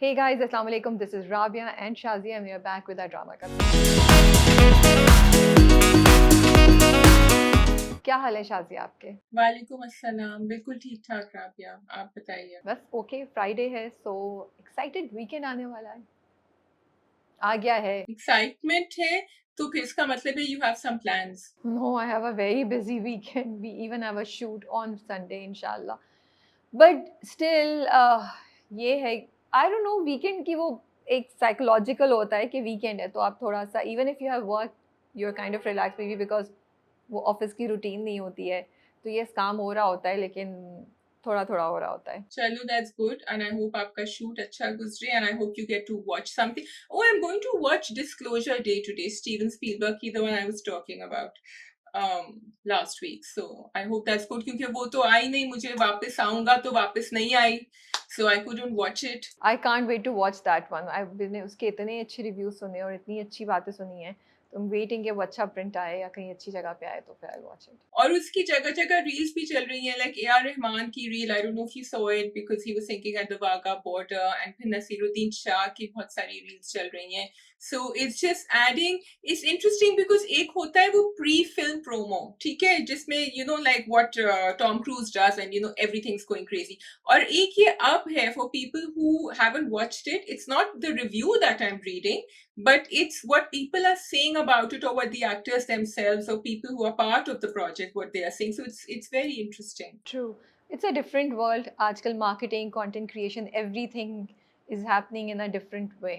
Hey guys, Assalamu alaikum. This is Rabia and Shazia, and we are back with our drama club. क्या हाल है शाजिया आपके? वालेकुम अस्सलाम। बिल्कुल ठीक-ठाक राबिया, आप बताइए? बस ओके, फ्राइडे है, सो एक्साइटेड, वीकेंड आने वाला है, आ गया है। एक्साइटमेंट है, तो फिर इसका मतलब है you have some plans. No, I have a very busy weekend. We even have a shoot on Sunday, inshallah. But still, ये है, I don't know, weekend की वो एक psychological होता है कि weekend है, तो आप थोड़ा सा, even if you have work, you're kind of relaxed maybe because वो ऑफिस की रूटीन नहीं होती है, तो ये काम हो रहा होता है, लेकिन थोड़ा थोड़ा हो रहा होता है। चलो that's good and I hope आपका शूट अच्छा गुजरे and I hope you get to watch something. Oh, I am going to watch Disclosure Day today, Steven Spielberg की, the one I was talking about last week. So I hope that's good, क्योंकि वो तो आई नहीं, मुझे वापस आऊंगा तो वापस नहीं आई, so I couldn't watch it. I can't wait to watch that one. मैंने उसके इतने अच्छे रिव्यूज सुने और इतनी अच्छी बातें सुनी हैं, तो I'm वेटिंग कि वो अच्छा प्रिंट आए या कहीं अच्छी जगह पे आए तो फिर आई वॉच इट। और उसकी जगह जगह रील्स भी चल रही हैं, लाइक ए आर रहमान की reel, I don't know if you saw it because he was singing at the Wagah border, and फिर नसीरुद्दीन शाह की बहुत सारी रील्स चल रही हैं। So it's just adding, it's interesting because एक होता है वो प्री फिल्म प्रोमो, ठीक है, जिसमें you know like what Tom cruise does and you know everything's going crazy, और एक ये अब है for people who haven't watched it, it's not the review that I am reading, but it's what people are saying about it, or what the actors themselves or people who are part of the project, what they are saying. So it's very interesting. True, it's a different world. आजकल marketing, content creation, everything is happening in a different way,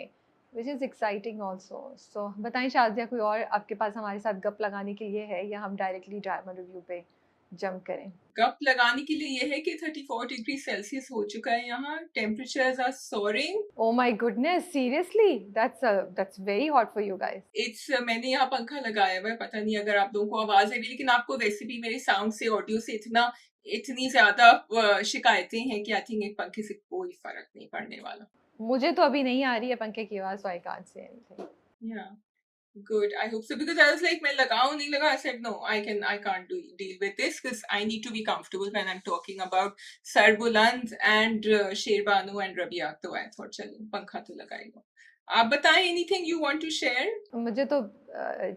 which is exciting also. So बताएं शाजिया, कोई और आपके पास हमारे साथ गप लगाने के लिए है, या हम डायरेक्टली ड्रामा रिव्यू पे जंप करें? गप लगाने के लिए ये है कि 34 डिग्री सेल्सियस हो चुका है यहाँ, temperatures are soaring. Oh my goodness, seriously? That's very hot for you guys. It's मैंने यहाँ पंखा लगाया हुआ है, पता नहीं अगर आप लोगों को आवाज आ रही, लेकिन आपको वैसे भी मेरे साउंड से, ऑडियो से इतनी ज्यादा शिकायतें हैं कि आई थिंक एक पंखे से कोई फर्क नहीं पड़ने वाला। मुझे तो अभी नहीं आ रही है पंखे की आवाज, so I can't say anything. Yeah. Good. I hope so, because I was like, मैं लगाऊं नहीं लगा. I said no, I can't deal with this because I need to be comfortable when I'm talking about Sarbuland and Sherbanu and Rabia. तो I thought चलो पंखा तो लगाएगा. आप बताएं, anything you want to share? मुझे तो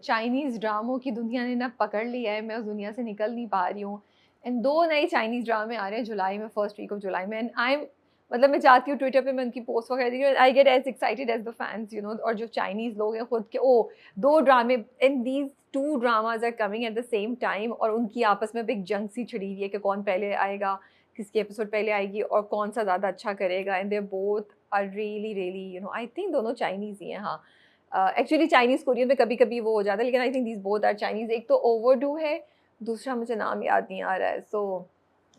चाइनीज ड्रामों की दुनिया ने ना पकड़ लिया है, मैं उस दुनिया से निकल नहीं पा रही हूँ। एंड 2 नए चाइनीज ड्रामे आ रहे हैं जुलाई में, फर्स्ट वीक ऑफ जुलाई में, एंड आई एम, मतलब मैं चाहती हूँ ट्विटर पे मैं उनकी पोस्ट वगैरह देखी, I get as excited as the fans, you know. और जो चाइनीज लोग हैं खुद के, ओ 2 ड्रामे, and these 2 dramas are coming at the same time, और उनकी आपस में एक जंग सी छिड़ी हुई है कि कौन पहले आएगा, किसकी एपिसोड पहले आएगी और कौन सा ज़्यादा अच्छा करेगा। And they both are really really, you know, I think दोनों चाइनीज़ ही हैं, हाँ। एक्चुअली चाइनीज़ कोरियन में कभी-कभी वो हो जाता है, लेकिन I think these both are Chinese. एक तो ओवरडू है, दूसरा मुझे नाम याद नहीं आ रहा है। So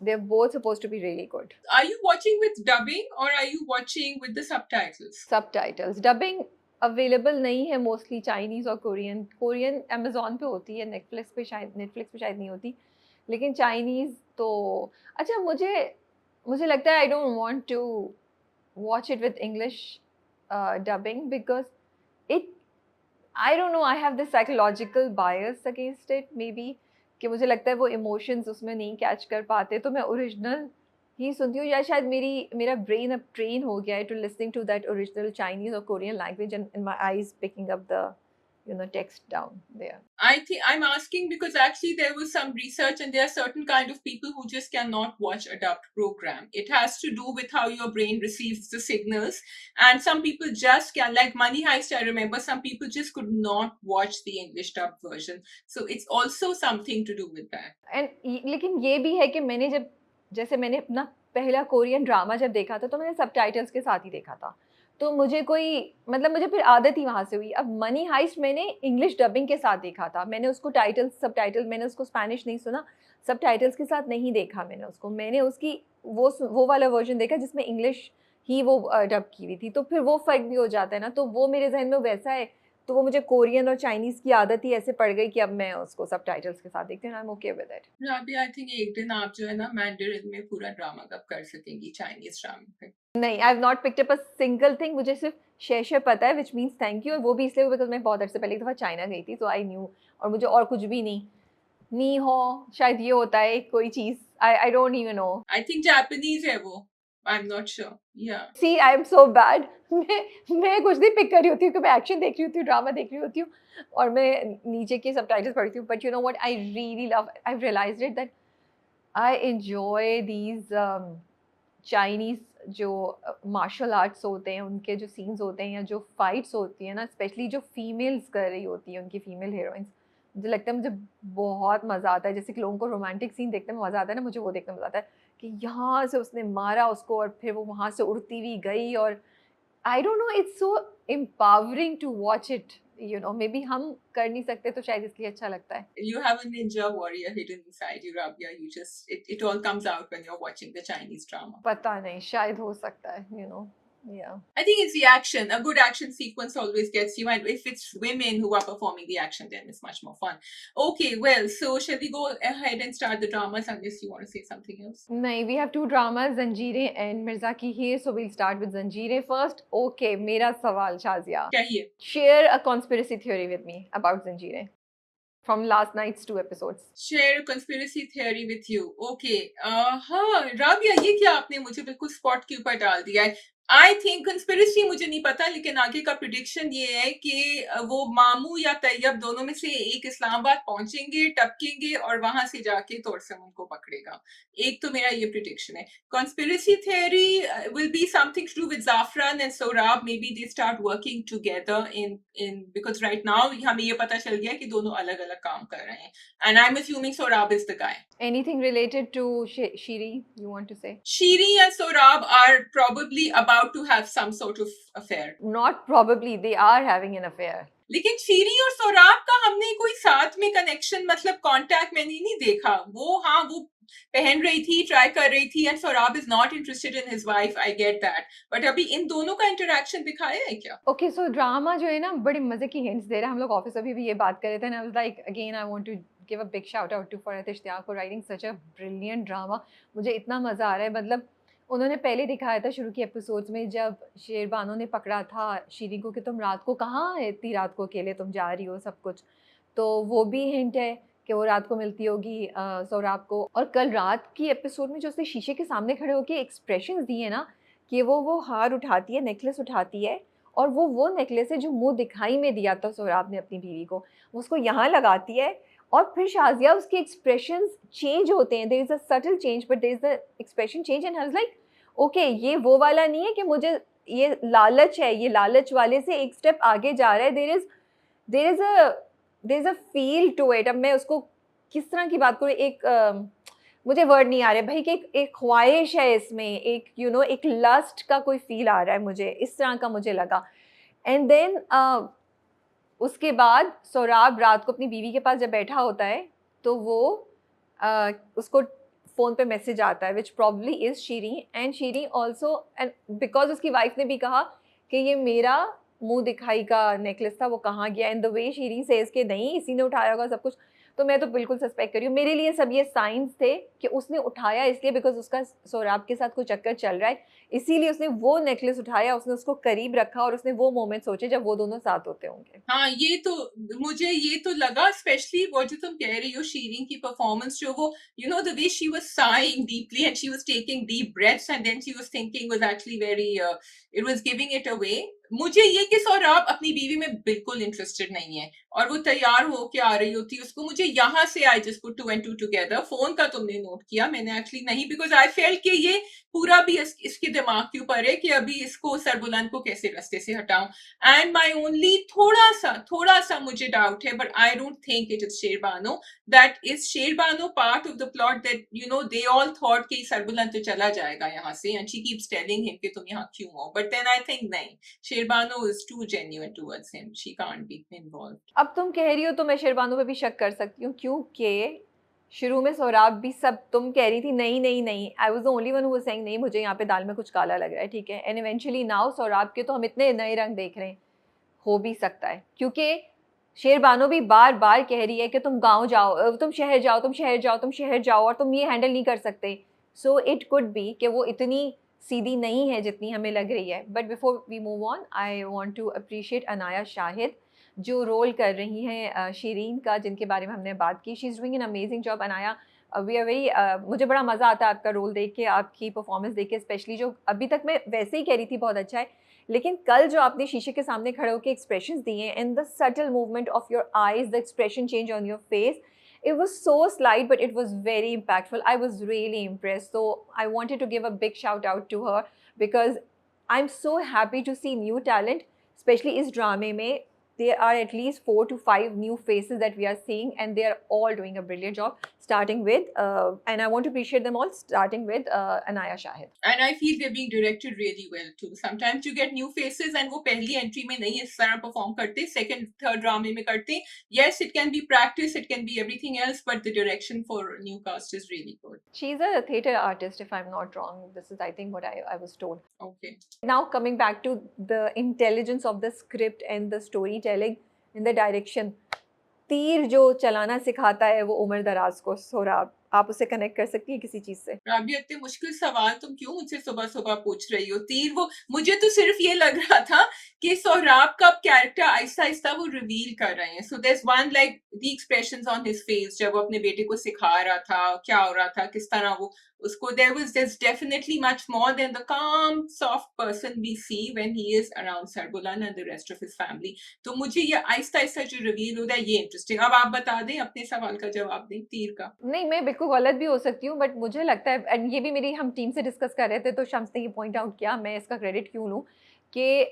they are both supposed to be really good. Are you watching with dubbing or are you watching with the subtitles? Subtitles, dubbing available नहीं है मोस्टली चाइनीज़ और कोरियन। कोरियन अमेज़न पे होती है, नेटफ्लिक्स पे शायद नहीं होती, लेकिन चाइनीज़ तो अच्छा, मुझे मुझे लगता है I don't want to watch it with English dubbing because it, I don't know, I have this psychological bias against it maybe, कि मुझे लगता है वो emotions उसमें नहीं कैच कर पाते, तो मैं ओरिजिनल ही सुनती हूँ, या शायद मेरा ब्रेन अब ट्रेन हो गया है to listening to that original Chinese और Korean language, and my eyes picking up the, you know, text down there. I think I'm asking because actually there was some research and there are certain kind of people who just cannot watch a dubbed program. It has to do with how your brain receives the signals, and some people just can, like Money Heist, I remember some people just could not watch the English dubbed version. So it's also something to do with that. And लेकिन ये भी है कि मैंने जब, जैसे मैंने अपना पहला कोरियन ड्रामा जब देखा था, तो मैंने सबटाइटल्स के साथ ही देखा था, तो मुझे कोई, मतलब मुझे फिर आदत ही वहाँ से हुई। अब मनी हाइस्ट मैंने इंग्लिश डबिंग के साथ देखा था, मैंने उसको सबटाइटल, मैंने उसको स्पेनिश नहीं सुना, सबटाइटल्स के साथ नहीं देखा मैंने उसको, मैंने उसकी वो वाला वर्जन देखा जिसमें इंग्लिश ही वो डब की हुई थी, तो फिर वो फ़र्क भी हो जाता है ना, तो वो मेरे जहन में वैसा है, तो वो मुझे कोरियन और चाइनीज़ की आदत ही ऐसे पड़ गई कि अब मैं उसको सबटाइटल्स के साथ देखती हूँ, I am okay with it. अभी आई थिंक एक दिन आप जो है ना मैंडरिन में पूरा ड्रामा कब कर सकेंगी, चाइनीज ड्रामा पे। नहीं, I have not picked up a single thing, मुझे सिर्फ शेर पता है, व्हिच मीन्स थैंक यू, और वो भी इसलिए बिकॉज़ मैं बहुत अरसे पहले एक दफ़ा चाइना गई थी, सो आई न्यू, और मुझे और कुछ भी नहीं, नी हो शायद ये होता है कोई चीज़, I don't even know. I think Japanese है वो, I'm not sure. Yeah. See I am so bad मैं कुछ नहीं पिक कर रही होती हूँ कि मैं एक्शन देख रही होती हूँ, ड्रामा देख रही होती हूँ और मैं नीचे के सबटाइटल्स पढ़ती हूँ. But you know what I really love, I realized it that I enjoy these Chinese जो मार्शल आर्ट्स होते हैं, उनके जो सीन्स होते हैं या जो फाइट्स होती हैं ना, स्पेशली जो फीमेल्स कर रही होती हैं, उनकी फीमेल हीरोइंस, मुझे लगता है मुझे बहुत मज़ा आता है. जैसे कि लोगों को रोमांटिक सीन देखने में मज़ा आता है ना, मुझे वो देखने में मज़ा आता है कि यहाँ से उसने मारा उसको और फिर वो वहाँ से उड़ती हुई गई. और I don't know, it's so empowering to watch it. You know, maybe हम कर नहीं सकते तो शायद इसलिए अच्छा लगता है. You have a ninja warrior hidden inside you, Rabia. You just, it all comes out when you're watching the Chinese drama. पता नहीं, शायद हो सकता है, यू नो. या I think it's the action. A good action sequence always gets you. And if it's women who are performing the action, then it's much more fun. Okay, well, so shall we go ahead and start the dramas unless you want to say something else? नहीं, we have two dramas, Zanjeerein and Mirza Ki here, so we'll start with Zanjeerein first. Okay, मेरा सवाल शाज़िया. क्या ही है? Share a conspiracy theory with me about Zanjeerein from last night's 2 episodes. Share a conspiracy theory with you. Okay. हाँ, राबिया, ये क्या आपने मुझे बिल्कुल स्पॉट के ऊपर डाल दिया है. आई थिंक कंस्पिरेसी मुझे नहीं पता, लेकिन आगे का प्रिडिक्शन ये है कि वो मामू या तैयब दोनों में से एक इस्लामाबाद पहुंचेंगे, टपकेंगे और वहां से जाके तोड़सम उनको पकड़ेगा. एक तो मेरा ये प्रिडिक्शन है. Conspiracy theory will be something to do with Zafran and Sorab. Maybe they start working together in because right now हमें ये पता चल गया कि दोनों अलग अलग काम कर रहे हैं. And I'm assuming Sorab is the guy. Anything related to Shiri you want to say? Shiri and Sorab are probably about to have some sort of affair. Not probably, they are having an affair. लेकिन शीरी और सौराब का हमने कोई साथ में connection, मतलब contact मैंने नहीं देखा. वो हाँ, वो पहन रही थी, ट्राई कर रही थी, and Saurabh is not interested in his wife. I get that, but अभी इन दोनों का इंटरेक्शन दिखाया है क्या? Okay, so ड्रामा जो है ना बड़ी मजे की हिंट्स दे रहा है. हम लोग ऑफिस अभी भी ये बात कर रहे थे and I was like again I want to give a big shout out to Farhat Ishtiaq for writing such a brilliant drama. मुझे इतना मज़ा आ रहा है. मतलब उन्होंने पहले दिखाया था शुरू के एपिसोड्स में जब शेरबानो ने पकड़ा था शीरी को कि तुम रात को कहाँ है, इतनी रात को अकेले तुम जा रही हो, सब कुछ. तो वो भी हिंट है कि वो रात को मिलती होगी सौराब को. और कल रात की एपिसोड में जो उसने शीशे के सामने खड़े होकर एक्सप्रेशंस दिए ना, कि वो हार उठाती है, नेकलेस उठाती है और वो नेकलेस है जो मुंह दिखाई में दिया था सौराब ने अपनी बीवी को, वो उसको यहाँ लगाती है और फिर शाज़िया उसके एक्सप्रेशंस चेंज होते हैं. There is a subtle change but there is the expression change and I was like okay, ये वो वाला नहीं है कि मुझे ये लालच है, ये लालच वाले से एक स्टेप आगे जा रहा है. There is a feel to it. अब मैं उसको किस तरह की बात करूँ, एक मुझे वर्ड नहीं आ रहे भाई कि एक ख्वाहिश है इसमें, एक यू नो एक लस्ट का कोई फील आ रहा है मुझे, इस तरह का मुझे लगा. एंड देन उसके बाद सौराब रात को अपनी बीवी के पास जब बैठा होता है तो वो उसको फ़ोन पे मैसेज आता है which probably is Sheeri. And Sheeri also, and because उसकी वाइफ ने भी कहा कि ये मेरा मुंह दिखाई का नेकलेस था, वो कहाँ गया. And the way Sheeri says के नहीं इसी ने उठाया होगा सब कुछ. तो मैं तो बिल्कुल सस्पेक्ट करी हूँ. मेरे लिए सब ये साइंस थे कि उसने उठाया इसलिए बिकॉज उसका सौराब के साथ कोई चक्कर चल रहा है, इसीलिए उसने वो नेकलेस उठाया, उसने उसको करीब रखा और उसने वो मोमेंट सोचे जब वो दोनों साथ होते होंगे. हाँ, ये तो मुझे ये तो लगा, स्पेशली वो जो तुम कह रही हो शीरीन की परफॉर्मेंस, जो वो you know the way she was saying deeply and she was taking deep breaths and then she was thinking was actually very, it was giving it away. मुझे ये कि सौराब अपनी बीवी में बिल्कुल इंटरेस्टेड नहीं है और वो तैयार हो के आ रही होती है उसको, मुझे यहाँ से I just put 2 and 2 together. Phone का तुमने नोट किया, मैंने एक्चुअली नहीं, बिकॉज आई फेल्ट कि ये पूरा भी इसके दिमाग के ऊपर है कि अभी इसको सरबुलंद को कैसे रास्ते से हटाऊं. एंड माई ओनली थोड़ा सा मुझे डाउट है, but I don't think it is Sherbano. That is Sherbano part of the plot that you know they all thought कि सरबुलंद तो चला जाएगा यहाँ से and she keeps telling him कि तुम यहाँ क्यों हो. बट देन आई थिंक नहीं, Sherbano is too genuine towards him, she can't be involve. अब तुम कह रही हो तो मैं शेरबानो पे भी शक कर सकती हूँ, क्योंकि शुरू में सौराब भी सब तुम कह रही थी नहीं नहीं नहीं, I was the only one who was saying नहीं मुझे यहाँ पे दाल में कुछ काला लग रहा है, ठीक है. एंड इवेंचुअली नाउ सौराब के तो हम इतने नए रंग देख रहे हैं, हो भी सकता है क्योंकि शेरबानो भी बार बार कह रही है कि तुम गांव जाओ, तुम शहर जाओ, तुम शहर जाओ, तुम शहर जाओ और तुम ये हैंडल नहीं कर सकते. सो इट कुड बी कि वो इतनी सीधी नहीं है जितनी हमें लग रही है. But before we move on I want to appreciate Anaya Shahid जो रोल कर रही हैं शीरीन का, जिनके बारे में हमने बात की. She is doing an amazing job. Anaya we are very मुझे बड़ा मज़ा आता है आपका रोल देख के, आपकी परफॉर्मेंस देख के, स्पेशली जो अभी तक मैं वैसे ही कह रही थी बहुत अच्छा है, लेकिन कल जो आपने शीशे के सामने खड़े होकर एक्सप्रेशंस दिए and the subtle movement of your eyes, the expression change on your face, it was so slight but it was very impactful. I was really impressed, so I wanted to give a big shout out to her because I'm so happy to see new talent, especially इस ड्रामे में. There are at least 4 to 5 new faces that we are seeing and they are all doing a brilliant job, starting with and I want to appreciate them all, starting with Anaya Shahid. And I feel they're being directed really well too. Sometimes you get new faces and वो पहली entry में नहीं इस तरह perform करते, second, third drama में करते. Yes, it can be practice, it can be everything else, but the direction for new cast is really good. She's a theatre artist, if I'm not wrong. This is, I think, what I was told. Okay. Now coming back to the intelligence of the script and the storytelling and the direction. तीर जो चलाना सिखाता है वो उमर दराज को, सोराब, आप उसे कनेक्ट कर सकती है किसी चीज से? राबिया, इतने मुश्किल सवाल तुम क्यों मुझसे सुबह सुबह पूछ रही हो? तीर वो मुझे तो सिर्फ ये लग रहा था कि सोहराब का कैरेक्टर आहिस्ता आहिस्ता वो रिवील कर रहे हैं. So there is one like the expressions on his face जब वो अपने बेटे को सिखा रहा था, क्या हो रहा था, किस तरह वो उसको, there's definitely much more than the calm soft person we see when he is around Sarbulan and the rest of his family. तो मुझे ये आहिस्ता आहिस्ता जो रिवील होता है ये इंटरेस्टिंग. अब आप बता दें, अपने सवाल का जवाब दें तीर का. नहीं, मैं बिल्कुल गलत भी हो सकती हूँ बट मुझे लगता है, एंड ये भी मेरी हम टीम से डिस्कस कर रहे थे तो शम्स ने ये पॉइंट आउट किया, मैं इसका क्रेडिट क्यों लूँ कि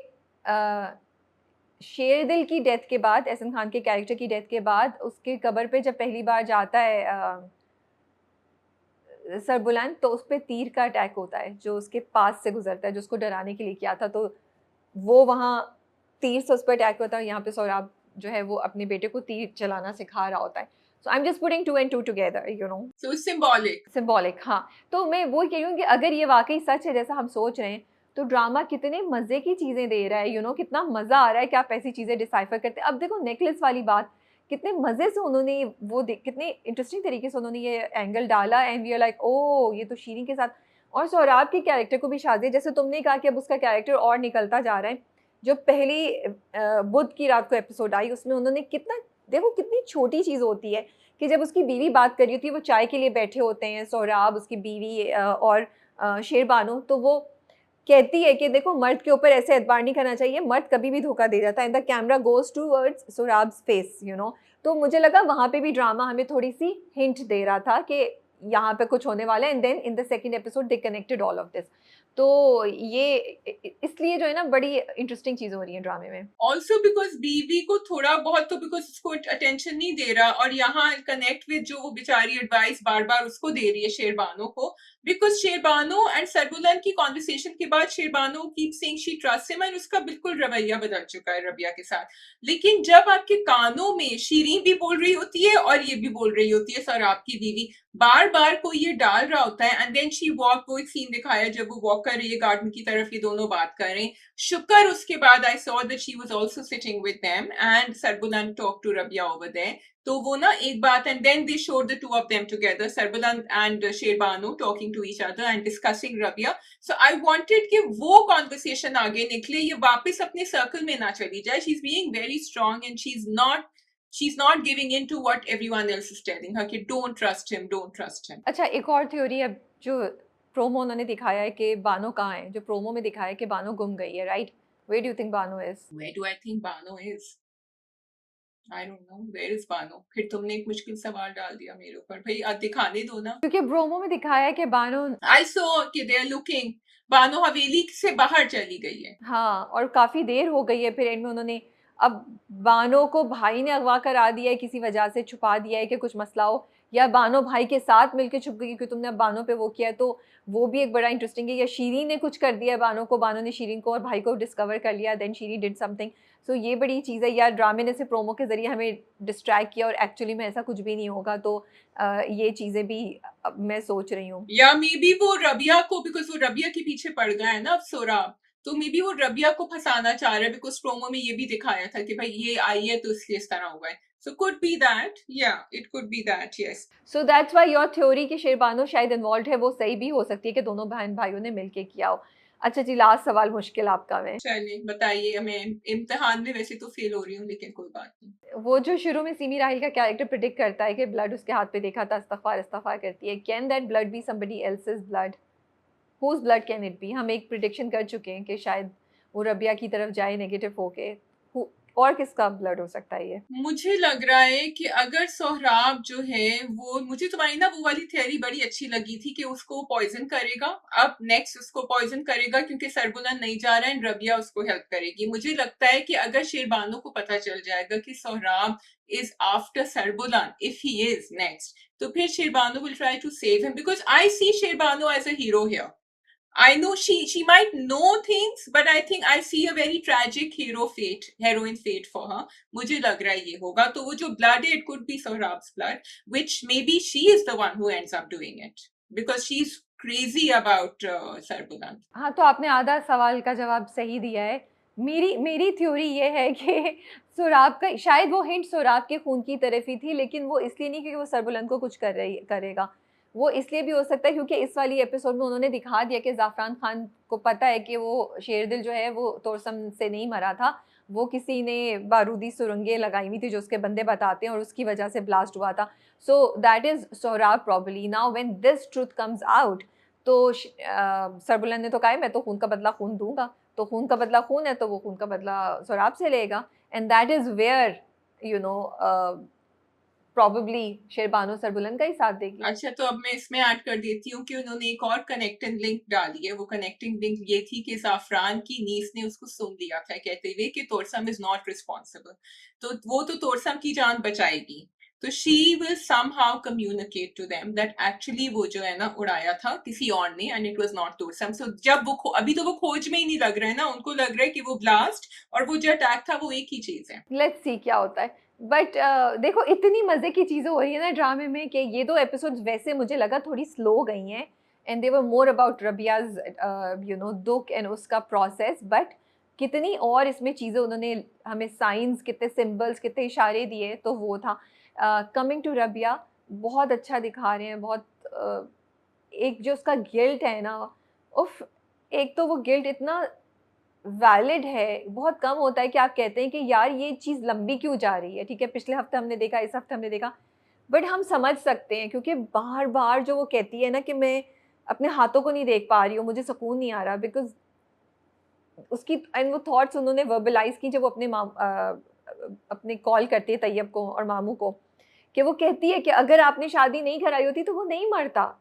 शेर दिल की डेथ के बाद, एहसन खान के कैरेक्टर की डेथ के बाद उसके कब्र पे जब पहली बार जाता है सरबुलंद, तो उस पे तीर का अटैक होता है जो उसके पास से गुजरता है, जो उसको डराने के लिए किया था, तो वो वहाँ तीर से उस पर अटैक होता है. यहाँ पे सोहराब जो है वो अपने बेटे को तीर चलाना सिखा रहा होता है. So I am just putting 2 and 2 together, you know. So symbolic. Symbolic, हाँ. तो मैं वो कह रही हूँ कि अगर ये वाकई सच है जैसा हम सोच रहे हैं, तो ड्रामा कितने मज़े की चीज़ें दे रहा है, यू नो, कितना मज़ा आ रहा है कि आप ऐसी चीज़ें डिसाइफर करते हैं. अब देखो नेकलेस वाली बात, कितने मज़े से उन्होंने वो कितने इंटरेस्टिंग तरीके से उन्होंने ये एंगल डाला and we are like oh ये तो शीरीन के साथ. और सोहराब के कैरेक्टर को भी शादी, जैसे तुमने कहा कि अब उसका कैरेक्टर और निकलता जा रहा है. जो पहली बुध की रात को एपिसोड आई उसमें उन्होंने कितना, देखो कितनी छोटी चीज़ होती है कि जब उसकी बीवी बात कर रही होती है, वो चाय के लिए बैठे होते हैं सोहराब, उसकी बीवी और शेरबानो, तो वो कहती है कि देखो मर्द के ऊपर ऐसे एतबार नहीं करना चाहिए, मर्द कभी भी धोखा दे जाता है. And the camera goes towards Sohrab's face, you know. तो मुझे लगा वहाँ पे भी ड्रामा हमें थोड़ी सी हिंट दे रहा था कि यहाँ पे कुछ होने वाला है. And then in the second episode they connected all of this. तो ये इसलिए जो है ना बड़ी इंटरेस्टिंग चीज़ हो रही है ड्रामे में. Also because बीवी को थोड़ा बहुत तो बिकॉज उसको अटेंशन नहीं दे रहा, और यहाँ कनेक्ट विद जो वो बेचारी एडवाइस बार बार उसको दे रही है शेरबानो को, बिकॉज शेरबानो एंड सरबुलन की कॉन्वर्सेशन के बाद Sherbano keep saying she trust him, and उसका बिल्कुल रवैया बदल चुका है रबिया के साथ. लेकिन जब आपके कानों में शीरीन भी बोल रही होती है और ये भी बोल रही होती है सौराब की बीवी, बार बार कोई ये डाल रहा होता है, एंड देन शी वॉक, वो एक सीन दिखाया जब वो वॉक कर रही है गार्डन की तरफ, ये दोनों बात कर रहे हैं. शुक्र उसके बाद I saw that she was also sitting with them and Sarbuland talk to Rabia over there. तो वो ना एक बात, and then they showed the two of them together, Sarbuland and Sherbano talking to each other and discussing Rabia. So I wanted कि वो conversation आगे निकले, ये वापस अपने सर्कल में ना चली जाए. She is being very strong and she's not giving in to what everyone else is telling her कि don't trust him, don't trust him. अच्छा, एक और थ्योरी अब जो प्रोमो उन्होंने दिखाया है कि बानो कहाँ है, जो प्रोमो में दिखाया है कि बानो गुम गई है, right? Where do you think Bano is? Where do I think Bano is? I don't know. Where is Bano? फिर तुमने एक मुश्किल सवाल डाल दिया मेरे ऊपर. भाई दिखाने दो ना. क्योंकि प्रोमो में दिखाया है कि बानो, I saw कि they are looking. बानो हवेली से बाहर चली गई है. हाँ, और काफ़ी देर हो गई है. फिर एंड में उन्होंने अब बानो को भाई ने अगवा करा दिया है, किसी वजह से छुपा दिया है कि कुछ मसला हो, या बानो भाई के साथ मिलके छुप गई क्योंकि तुमने अब बानो पे वो किया है. तो वो भी एक बड़ा इंटरेस्टिंग है. या शीरीन ने कुछ कर दिया है बानो को, बानो ने शीरीन को और भाई को डिस्कवर कर लिया, देन शीरीन डिड समथिंग. सो ये बड़ी चीज़ है. या ड्रामे ने से प्रोमो के ज़रिए हमें डिस्ट्रैक्ट किया और एक्चुअली में ऐसा कुछ भी नहीं होगा. तो ये चीज़ें भी मैं सोच रही हूँ. या मे बी वो रबिया को, बिकॉज वो रबिया के पीछे पड़ गया है ना अब सोराब, तो मे बी वो रबिया को फंसाना चाह रहा है, बिकॉज प्रोमो में ये भी दिखाया था कि भाई ये आई है तो इसलिए इस तरह हुआ है. So could be that, yeah, it could be that, yes. So that's why your theory कि शेरबानो शायद इन्वॉल्व है वो सही भी हो सकती है कि दोनों बहन भाइयों ने मिलके किया हो. अच्छा जी, लास्ट सवाल मुश्किल आपका मैं, चलिए बताइए, मैं इम्तिहान में वैसे तो फेल हो रही हूँ, लेकिन कोई बात नहीं। वो जो शुरू में सिमी राहिल का कैरेक्टर प्रेडिक्ट करता है कि ब्लड उसके हाथ पे देखा था, इस्तग़फ़ार इस्तग़फ़ार करती है, can that blood be somebody else's blood? Who's blood can it be? हम एक प्रेडिक्शन कर चुके हैं कि शायद वो रबिया की तरफ जाए नेगेटिव होके, हु और किसका ब्लड हो सकता है ये? मुझे लग रहा है कि अगर सोहराब जो है, वो मुझे तुम्हारी ना वो वाली थियरी बड़ी अच्छी लगी थी कि उसको पॉइजन करेगा, अब नेक्स्ट उसको पॉइजन करेगा क्योंकि सरबुलंद नहीं जा रहा है एंड रबिया उसको हेल्प करेगी। मुझे लगता है कि अगर शेरबानो को पता चल जाएगा कि Sohrab is after Sarbuland, if he is next, तो फिर Sherbano will try to save him, because I see Sherbano as a hero here. I know she might know things, but I think I see a very tragic heroine fate for her. मुझे लग रहा है ये होगा, तो वो जो blood है, it could be Sohrab's blood, which maybe she is the one who ends up doing it because she's crazy about Sarbuland. हाँ, तो आपने आधा सवाल का जवाब सही दिया है। मेरी मेरी थ्योरी ये है कि सोराब का शायद वो हिंट सोराब के खून की तरफ ही थी, लेकिन वो इसलिए नहीं क्योंकि वो सरबुलंद को कुछ करेगा। वो इसलिए भी हो सकता है क्योंकि इस वाली एपिसोड में उन्होंने दिखा दिया कि ज़ाफ़रान खान को पता है कि वो शेरदिल जो है वो तोरसम से नहीं मरा था। वो किसी ने बारूदी सुरंगें लगाई हुई थी जो उसके बंदे बताते हैं और उसकी वजह से ब्लास्ट हुआ था। So that is Sohrab probably. Now when this truth comes out, तो सरबुलंद ने तो कहा है मैं तो खून का बदला खून दूँगा, तो खून का बदला खून है तो वो खून का बदला सोराब से लेगा, and that is where you know probably Sherbano Sarbuland का ही साथ देगी। अच्छा, तो अब मैं इसमें ऐड कर देती हूँ कि उन्होंने एक और कनेक्टिंग लिंक डाली है। वो कनेक्टिंग लिंक ये थी कि ज़ाफ़रान की नीस ने उसको सुन लिया था कहते हुए कि तोरसम इज नॉट रिस्पॉन्सिबल, तो वो तो तोरसम की जान बचाएगी। तो she will somehow communicate to them that actually वो जो है ना उड़ाया था किसी और ने and it was not Torsam. So जब वो अभी तो वो खोज में ही नहीं लग रहा है ना, उनको लग रहा है कि वो ब्लास्ट और वो जो अटैक था वो एक ही चीज है। लेट्स सी क्या होता है। बट देखो इतनी मज़े की चीज़ें हो रही है ना ड्रामे में कि ये 2 एपिसोड्स वैसे मुझे लगा थोड़ी स्लो गई हैं, and they were more about रबियाज़ दुःख एंड उसका प्रोसेस, बट कितनी और इसमें चीज़ें उन्होंने हमें साइंस, कितने सिंबल्स, कितने इशारे दिए, तो वो था। कमिंग टू रबिया, बहुत अच्छा दिखा रहे हैं, बहुत एक जो उसका गिल्ट है ना, उफ़! एक तो वो गिल्ट इतना वैलिड है, बहुत कम होता है कि आप कहते हैं कि यार ये चीज़ लंबी क्यों जा रही है, ठीक है, पिछले हफ्ते हमने देखा, इस हफ्ते हमने देखा, बट हम समझ सकते हैं क्योंकि बार-बार जो वो कहती है ना कि मैं अपने हाथों को नहीं देख पा रही हूँ, मुझे सुकून नहीं आ रहा, बिकॉज़ उसकी एंड वो थॉट्स उन्होंने वर्बलाइज़ की जब वो अपने कॉल करती है तैयब को और मामू को, कि वो कहती है कि अगर आपने शादी नहीं कराई होती तो वो नहीं मरता,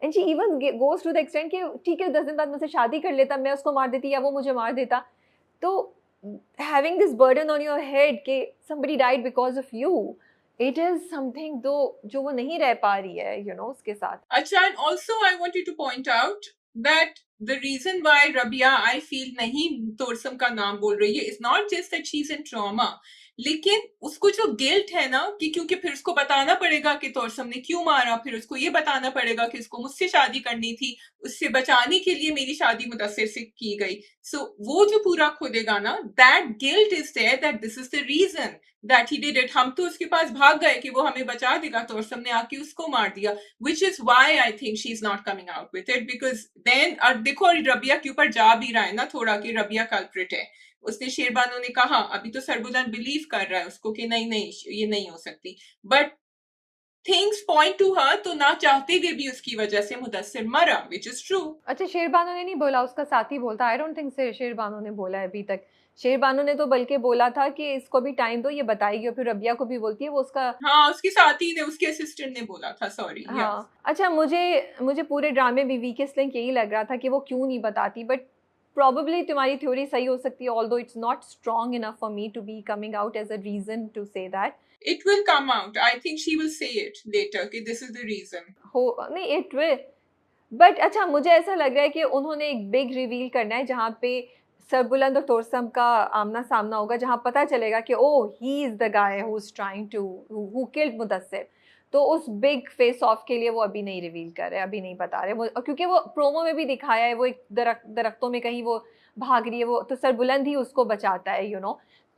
and she even goes to the extent कि ठीक है 10 दिन बाद मुझसे शादी कर लेता, मैं उसको मार देती या वो मुझे मार देता। तो having this burden on your head कि somebody died because of you, it is something though जो वो नहीं रह पा रही है उसके साथ। Acha, and also I want you to point out that the reason why Rabia, I feel नहीं तोरसम का नाम बोल रही है is not just that she's in trauma, लेकिन उसको जो गिल्ट है ना कि क्योंकि फिर उसको बताना पड़ेगा कि तोरसम ने क्यों मारा, फिर उसको ये बताना पड़ेगा कि उसको मुझसे शादी करनी थी, उससे बचाने के लिए मेरी शादी मुदस्सिर से की गई। सो वो जो पूरा खुदेगा ना, that guilt is there that this is the reason that he did it. हम तो उसके पास भाग गए कि वो हमें बचा देगा, तोरसम ने आके उसको मार दिया, which is why I think she's not coming out with it, because then और देखो रबिया के ऊपर जा भी रहा है ना थोड़ा कि रबिया कल्प्रिट है। उसने शेरबानो ने कहा, अभी तो सरबुलंद बिलीव कर रहा है उसको कि नहीं नहीं ये नहीं हो सकती, but things point to her, तो ना चाहते हुए भी उसकी वजह से मुदस्सिर मरा, विच इज ट्रू। अच्छा, शेरबानो ने नहीं बोला, उसका साथी बोलता, आई डोंट थिंक से शेरबानो ने बोला है अभी तक। शेरबानो ने तो बल्कि बोला था कि इसको भी टाइम दो, ये बताएगी, और फिर रबिया को भी बोलती है, वो उसका हाँ, उसके साथी ने, उसके असिस्टेंट ने बोला था, सॉरी। या हाँ। अच्छा, मुझे मुझे पूरे ड्रामे में वीकेस्ट लिंक यही लग रहा था कि वो क्यों नहीं बताती, बट प्रोबेबली तुम्हारी थ्योरी सही हो सकती है, although it's not strong enough for me to be coming out as a reason to say that. It will come out, I think she will say it later कि this is the reason. हो नहीं, it will, but अच्छा मुझे ऐसा लग रहा है कि उन्होंने एक बिग रिवील करना है जहाँ पे सरबुलंद और तोरसम का आमना-सामना होगा, जहाँ पता चलेगा कि oh! He is the guy who is trying to who killed Mudassir. तो उस बिग फेस ऑफ के लिए वो अभी नहीं रिवील कर रहे हैं, अभी नहीं बता रहे वो, क्योंकि वो प्रोमो में भी दिखाया है, वो एक दरख्तों में कहीं वो भाग रही है, वो तो सरबुलंद ही उसको बचाता है,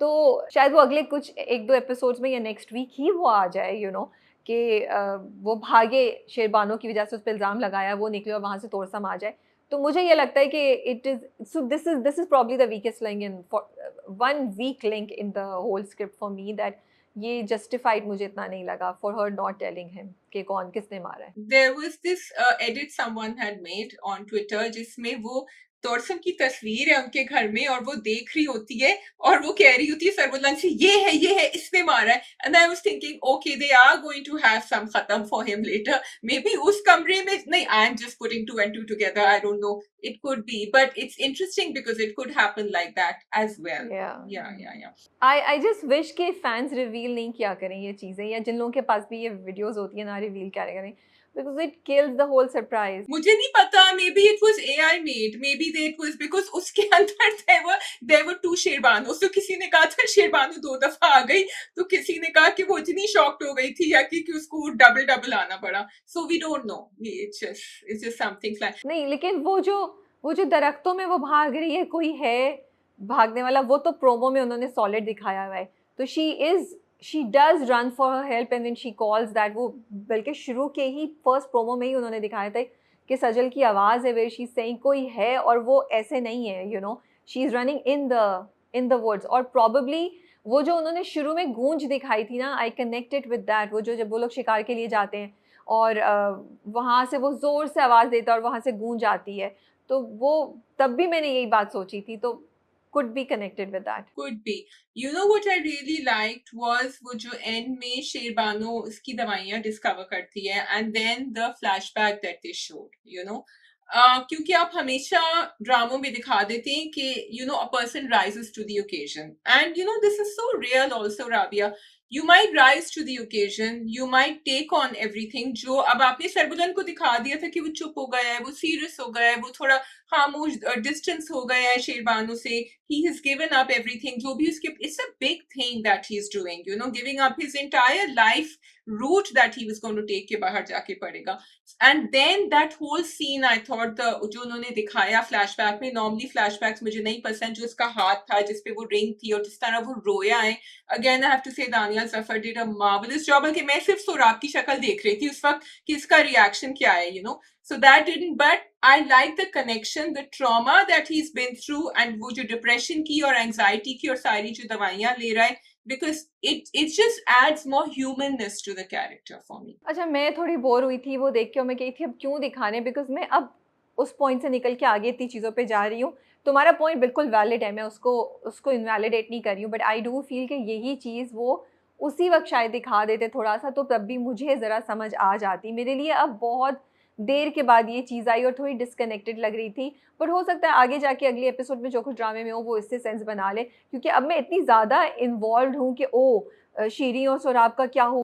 तो शायद वो अगले कुछ 1-2 एपिसोड्स में या नेक्स्ट वीक ही वो आ जाए, कि वो भागे, शेरबानो की वजह से उस पे इल्ज़ाम लगाया, वो निकले और वहाँ से तोरसम आ जाए। तो मुझे ये लगता है कि it is so this is probably the weakest link in one week link in the whole script for me, that ये जस्टिफाइड मुझे इतना नहीं लगा for her not telling him कि कौन किसने मारा है। There was this edit someone had made on Twitter जिसमें वो तोरसन की तस्वीर है उनके घर में और वो देख रही होती है और वो कह रही होती है सर्वलन से ये है इसने मारा है, and I was thinking okay they are going to have some खत्म for him later, maybe उस कमरे में नहीं, I am just putting two and two together, I don't know, it could be, but it's interesting because it could happen like that as well. Yeah. I just wish कि fans reveal नहीं किया करें ये चीज़ें, या जिन लोगों के पास भी ये वीडियोस होती है ना रिवील क्या करें, because it kills the whole surprise. मुझे नहीं पता, may be it was AI made, may be it was because उसके अंदर there were two शेरबानो, तो किसी ने कहा था शेरबानो 2 दफा आ गई, तो किसी ने कहा कि वो इतनी शॉक्ड हो गई थी या कि उसको डबल आना पड़ा, so we don't know, it's just something like. नहीं, लेकिन वो जो दरख्तों में वो भाग रही है, कोई है भागने वाला, वो तो प्रोमो में उन्होंने सॉलिड दिखाया हुआ है, तो she does run for her help and then she calls that, वो बल्कि शुरू के ही फर्स्ट प्रोमो में ही उन्होंने दिखाया था कि सजल की आवाज़ है वेयर शी इज सेइंग कोई है, और वो ऐसे नहीं है, you know, she is running in the woods, और प्रॉबेबली वो जो उन्होंने शुरू में गूंज दिखाई थी ना, आई कनेक्टेड विद दैट, वो जो जब वो लोग शिकार के लिए जाते हैं और वहाँ से वो ज़ोर से आवाज़ देता है और वहाँ से गूंज आती है, तो वो तब भी मैंने यही बात सोची थी, तो could be connected with that. Could be. You know what I really liked was वो जो end में शेरबानो उसकी दवाइयाँ discover करती है and then the flashback that they showed, you know. क्योंकि आप हमेशा ड्रामों में दिखा देते हैं कि you know a person rises to the occasion and you know this is so real also, Rabia. You might rise to the occasion, you might take on everything. जो अब आपने सरबुलन को दिखा दिया था कि वो चुप हो गया है, वो सीरियस हो गया है, वो थोड़ा खामोश डिस्टेंस हो गया है शेरबानो से, he has given up everything, जो भी उसके, it's a big thing that he is doing, you know, giving up his entire life route that he was going to take के बाहर जाके पड़ेगा, and then that whole scene I thought जो उन्होंने दिखाया फ्लैशबैक में, नॉर्मली फ्लैशबैक्स मुझे नहीं पसंद, जो उसका हाथ था जिसपे वो रिंग थी और जिस तरह वो रोया है, again I have to say Daniyal Zafar did a marvellous job, बल्कि मैं सिर्फ सोराब की शक्ल देख रही थी उस वक्त कि इसका रिएक्शन क्या है, you know. So that didn't, but I like the connection, the trauma that he's been through, and वो जो depression की और anxiety की और सारी जो दवाइयाँ ले रहा है, because it just adds more humanness to the character for me. अच्छा, मैं थोड़ी बोर हुई थी वो देख के, और मैं कही थी अब क्यों दिखाने, बिकॉज मैं अब उस पॉइंट से निकल के आगे इतनी चीज़ों पे जा रही हूँ। तुम्हारा पॉइंट बिल्कुल वैलिड है, मैं उसको इनवैलिडेट नहीं कर रही हूँ, बट आई डू फील कि यही चीज़ वो उसी वक्त शायद दिखा देते थोड़ा सा, तो तब भी मुझे ज़रा समझ आ जाती। मेरे लिए अब बहुत देर के बाद ये चीज़ आई और थोड़ी डिसकनेक्टेड लग रही थी, बट हो सकता है आगे जाके अगले एपिसोड में जो कुछ ड्रामे में हो वो इससे सेंस बना ले, क्योंकि अब मैं इतनी ज़्यादा इन्वॉल्व हूँ कि शीरी और सोराब का क्या हो,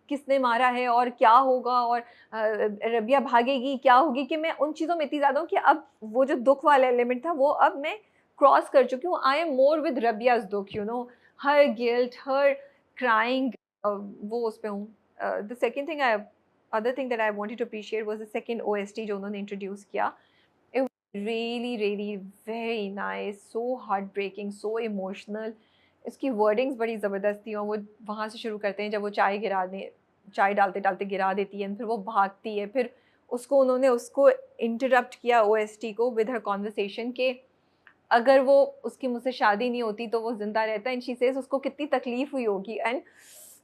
किसने मारा है और क्या होगा, और रबिया भागेगी क्या होगी, कि मैं उन चीज़ों में इतनी ज़्यादा हूँ कि अब वो जो दुख वाला एलिमेंट था वो अब मैं क्रॉस कर चुकी हूँ। आई एम मोर विद रबियाज दुख, you know, her guilt, her crying, वो उस पे हूँ। The second thing I other thing that I wanted to appreciate was the second OST जो उन्होंने introduce किया. It was really very nice, so heartbreaking, so emotional. इसकी wordings बड़ी ज़बरदस्त थी, और वो वहाँ से शुरू करते हैं जब वो चाय डालते गिरा देती है, फिर वो भागती है, फिर उसको इंटरप्ट किया OST को विद हर कॉन्वर्सेशन के अगर वो उसकी मुझसे शादी नहीं होती तो वो जिंदा रहता, एंड शी सेज उसको कितनी तकलीफ हुई होगी, एंड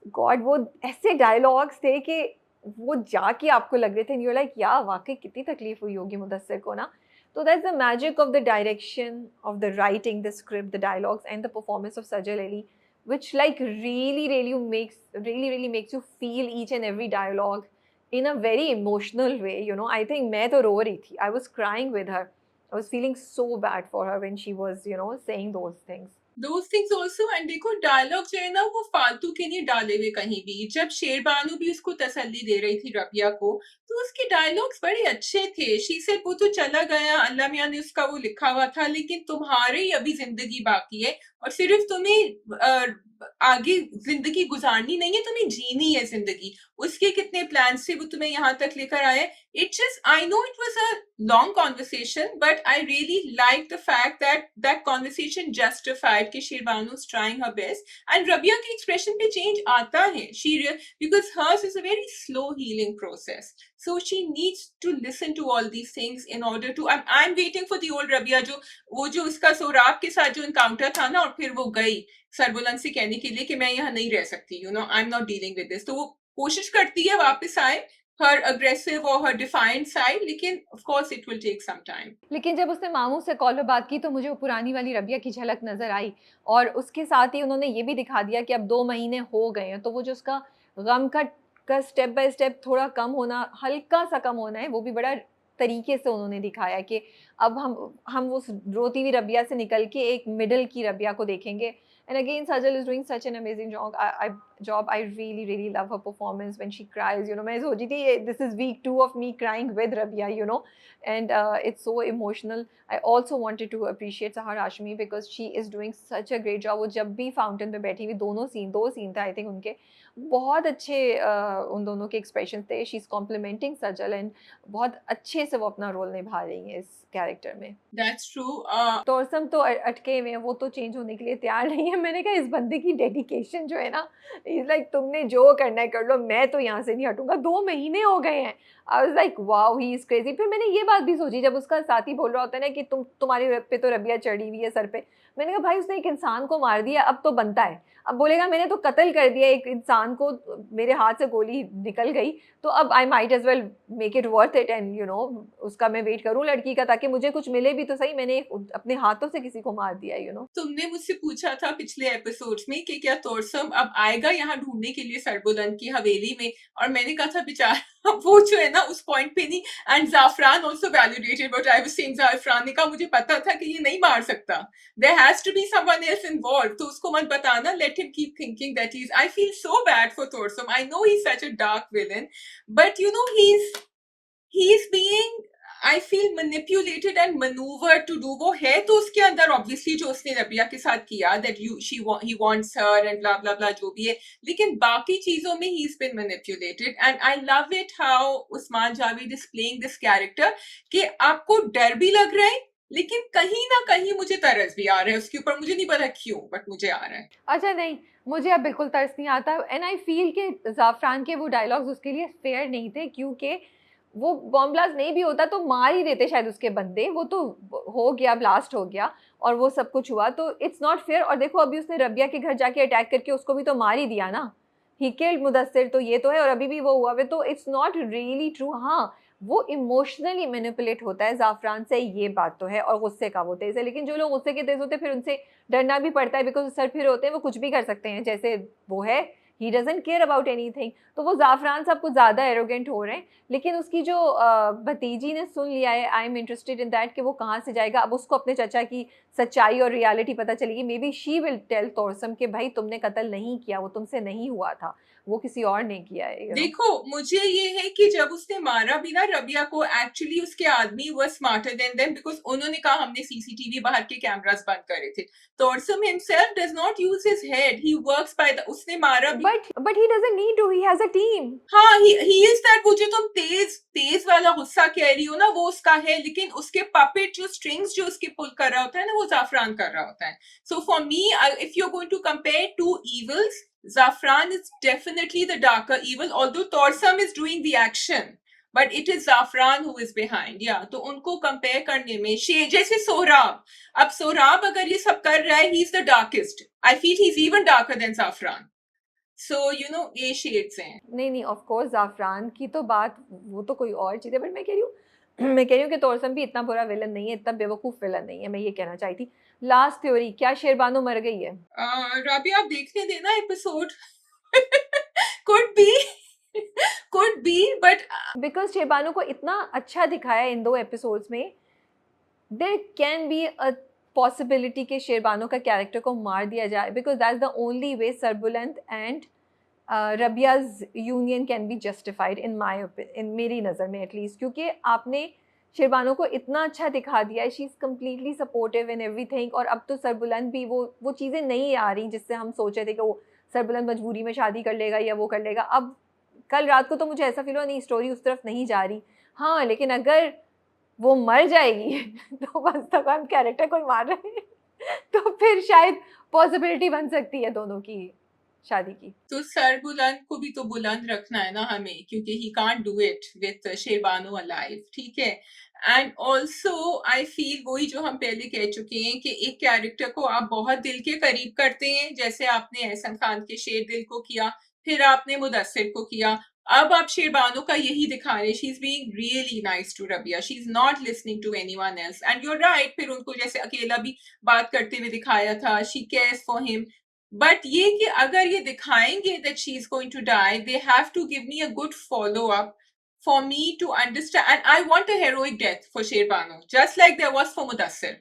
गॉड वो ऐसे डायलॉग्स थे कि वो जाके आपको लग रहे थे, एंड यू लाइक या वाकई कितनी तकलीफ हुई होगी मुदस्सिर को ना। तो that's the magic of the direction, of the writing, the script, the dialogues and the performance of Sajal Ali, which like really makes you feel each and every dialogue in a very emotional way, you know. I think मैं तो रो रही थी, I was crying with her, I was feeling so bad for her when she was, you know, saying those things. Those things also, and देखो dialogue जो है ना वो फालतू के नहीं डाले हुए कहीं भी। जब शेरबानो भी उसको तसल्ली दे रही थी रबिया को, तो उसके डायलॉग्स बड़े अच्छे थे। शी सेड वो तो चला गया, अल्लाह मियाँ ने उसका वो लिखा हुआ था, लेकिन तुम्हारी अभी जिंदगी बाकी है और सिर्फ तुम्हें आगे जिंदगी गुजारनी नहीं है, तुम्हें जीनी है जिंदगी। उसके कितने प्लान से वो तुम्हें यहाँ तक लेकर आए। It just, I know it was a long conversation, but I really liked the fact that that conversation justified कि शेरबानु's trying her best and Rabia के expression पे change आता है because hers is a very slow healing process, so she needs to listen to all these things in order to I'm waiting for the old Rabia जो उसका सोराब के साथ जो encounter था ना और फिर वो गई सरबुलंद से कहने के लिए कि मैं यहाँ नहीं रह सकती, I'm not dealing with this, तो वो कोशिश करती है वापस आए her aggressive or her defiant side, लेकिन of course it will take some time. लेकिन जब उसने मामू से कॉल पे बात की तो मुझे वो पुरानी वाली रबिया की झलक नज़र आई, और उसके साथ ही उन्होंने ये भी दिखा दिया कि अब 2 महीने हो गए हैं, तो वो जो उसका गम का स्टेप बाय स्टेप थोड़ा कम होना, हल्का-सा कम होना है, वो भी बड़ा तरीके से उन्होंने दिखाया कि अब हम उस रोती हुई रबिया से निकल के एक मिडल की रबिया को देखेंगे। And again, Sajal is doing such an amazing job. I really love her performance when she cries. मैं सोची थी this is week 2 of me crying with Rabia, and it's so emotional. I also wanted to appreciate Sahar Hashmi because she is doing such a great job. वो जब भी fountain पे बैठी हुई, दो scene थे आई थिंक उनके, बहुत अच्छे उन दोनों के एक्सप्रेशन थे. She is complimenting Sajal and बहुत अच्छे से वो अपना रोल निभा रही हैं इस कैरेक्टर में. That's true. तोरसम तो अटके हुए हैं, वो तो चेंज होने के लिए तैयार नहीं है. मैंने कहा इस बंदे की डेडिकेशन जो है ना, इज लाइक तुमने जो करना है कर लो, मैं तो यहाँ से नहीं हटूंगा. 2 महीने हो गए हैं. आई was like wow, he is crazy. फिर मैंने ये बात भी सोची जब उसका साथी बोल रहा होता है ना कि तुम्हारे पे तो रबिया चढ़ी हुई है सर पे. मैंने कहा भाई उसने एक इंसान को मार दिया, अब तो बनता है. अब बोलेगा मैंने तो कत्ल कर दिया एक इंसान को, मेरे हाथ से गोली निकल गई, तो अब I might as well make it worth it and उसका मैं वेट करूं लड़की का, ताकि मुझे कुछ मिले भी तो सही. मैंने अपने हाथों से किसी को मार दिया. तुमने मुझसे पूछा था पिछले एपिसोड्स में कि क्या तोरसम अब आएगा यहाँ ढूंढने के लिए सरबुलंद की हवेली में, और मैंने कहा था बेचारा वो जो है ना उस पॉइंट पे नहीं. And Zafran also validated what I was saying. Zafran ने कहा मुझे पता था कि ये नहीं मार सकता, there has to be someone else involve, तो उसको मत बताना, let him keep thinking that he is. I feel so bad for Torsam. I know he is such a dark villain, but he is being, I feel, manipulated and maneuvered to do. वो है तो उसके अंदर obviously जो उसने रबिया के साथ किया that he wants her and blah blah blah जो भी है, लेकिन बाकी चीजों में he's been manipulated. And I love it how Usman Javed is playing this character कि आपको डर भी लग रहा है लेकिन कहीं ना कहीं मुझे तरस भी आ रहा है उसके ऊपर. मुझे नहीं पता क्यों, बट मुझे आ रहा है. अच्छा नहीं, मुझे अब बिल्कुल तरस नहीं आता. एंड आई फील कि जाफरान के वो डायलॉग्स उसके लिए फेयर नहीं थे, क्योंकि वो बॉम्ब ब्लास्ट नहीं भी होता तो मार ही देते शायद उसके बंदे. वो तो हो गया, ब्लास्ट हो गया और वो सब कुछ हुआ, तो इट्स नॉट फेयर. और देखो अभी उसने रबिया के घर जाके अटैक करके उसको भी तो मार ही दिया ना. ही किल्ड मुदस्सिर, तो ये तो है, और अभी भी वो हुआ है, तो इट्स नॉट रियली ट्रू. हाँ, वो इमोशनली मैनिपुलेट होता है जाफरान से, ये बात तो है, और गुस्से का वो तेज है. लेकिन जो लोग गुस्से के तेज होते हैं फिर उनसे डरना भी पड़ता है, बिकॉज सर फिर होते हैं, वो कुछ भी कर सकते हैं. जैसे वो है, he doesn't care about anything. तो वो जाफरान साहब कुछ ज़्यादा एरोगेंट हो रहे हैं. लेकिन उसकी जो भतीजी ने सुन लिया है, I am interested in that कि वो कहाँ से जाएगा. अब उसको अपने चचा की सच्चाई और रियलिटी पता चलेगी. Maybe she will tell तोरसम कि भाई तुमने कत्ल नहीं किया, वो तुमसे नहीं हुआ था, वो किसी और ने किया है. देखो मुझे ये है कि जब उसने मारा भी ना रबिया को, एक्चुअली उसके आदमी वर स्मार्टर देन देम, बिकॉज उन्होंने कहा हमने सीसीटीवी बाहर के कैमरास बंद करे थे. Torsam himself does not use his head, he works by the, उसने मारा भी, but he doesn't need to, he has a team. हाँ ही इज दैट. वो जो तुम तेज वाला गुस्सा कह रही हो ना वो उसका है, लेकिन उसके पपेट जो स्ट्रिंग्स जो उसके पुल कर रहा होता है ना वो जाफरान कर रहा होता है. So for me if you are going to compare to evils, Zafran is definitely the darker evil, although Torsam is doing the action, but it is Zafran who is behind. Yeah, तो उनको compare करने में जैसे सोहराब, अब सोहराब अगर ये सब कर रहा है, he is the darkest. I feel he's even darker than Zafran. So ये shades हैं. नहीं ऑफ कोर्स जाफरान की तो बात, वो तो कोई और चीज़ है. बट मैं कह रही हूँ कि तोरसम भी इतना बुरा विलन नहीं है, इतना बेवकूफ़ विलन नहीं है. मैं ये कहना चाहती थी. लास्ट थ्योरी, क्या शेरबानो मर गई है? राबिया आप देखने देना episode. could be but because Sherbano को इतना अच्छा दिखाया इन 2 एपिसोड्स में, there can be a possibility कि शेरबानो का कैरेक्टर को मार दिया जाए, because that's the only way Sarbuland and Rabia's union can be justified in मेरी नज़र में एटलीस्ट. क्योंकि आपने शेरबानो को इतना अच्छा दिखा दिया है, she is completely supportive in everything. और अब तो सरबुलंद भी वो चीज़ें नहीं आ रही जिससे हम सोच रहे थे कि वो सरबुलंद मजबूरी में शादी कर लेगा या वो कर लेगा. अब कल रात को तो मुझे ऐसा फील हुआ नहीं, स्टोरी उस तरफ नहीं जा रही. हाँ, लेकिन अगर वो मर जाएगी तो बस तब हम कैरेक्टर को मार रहे हैं तो फिर शायद पॉसिबिलिटी बन सकती है दोनों की शादी की। तो सर बुलंद को भी तो बुलंद रखना है ना हमें, क्योंकि he can't do it with Sherbano alive, ठीक है। एंड ऑल्सो आई फील वही जो हम पहले कह चुके हैं कि एक कैरेक्टर को आप बहुत दिल के करीब करते हैं, जैसे आपने एहसन खान के शेर दिल को किया, फिर आपने मुदस्सिर को किया, अब आप शेरबानो का यही दिखा रहे हैं। She is being really nice to Rabia, she is not listening to anyone else, and you are right. फिर उनको जैसे अकेला भी बात करते हुए दिखाया था, she cares for him. But ये कि अगर ये दिखाएंगे that she is going to die, they have to give me a good follow up for me to understand. And I want a heroic death for Sherbano, just like there was for Mudassir.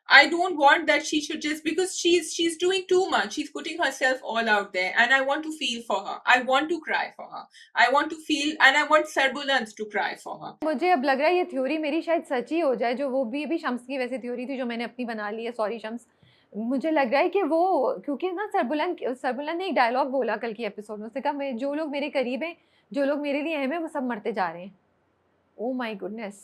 I don't want that she should just, because she's doing too much. She's putting herself all out there, and I want to feel for her. I want to cry for her. I want to feel, and I want Sarbulant to cry for her. मुझे अब लग रहा है ये theory मेरी शायद सच ही हो जाए, जो वो भी अभी शम्स की वैसे थ्योरी थी जो मैंने अपनी बना ली है, सॉरी शम्स। मुझे लग रहा है कि वो, क्योंकि ना सरबुलंद ने एक डायलॉग बोला कल की एपिसोड में, उसने कहा मैं, जो लोग मेरे करीब हैं, जो लोग मेरे लिए अहम है, वो सब मरते जा रहे हैं। ओ माय गुडनेस,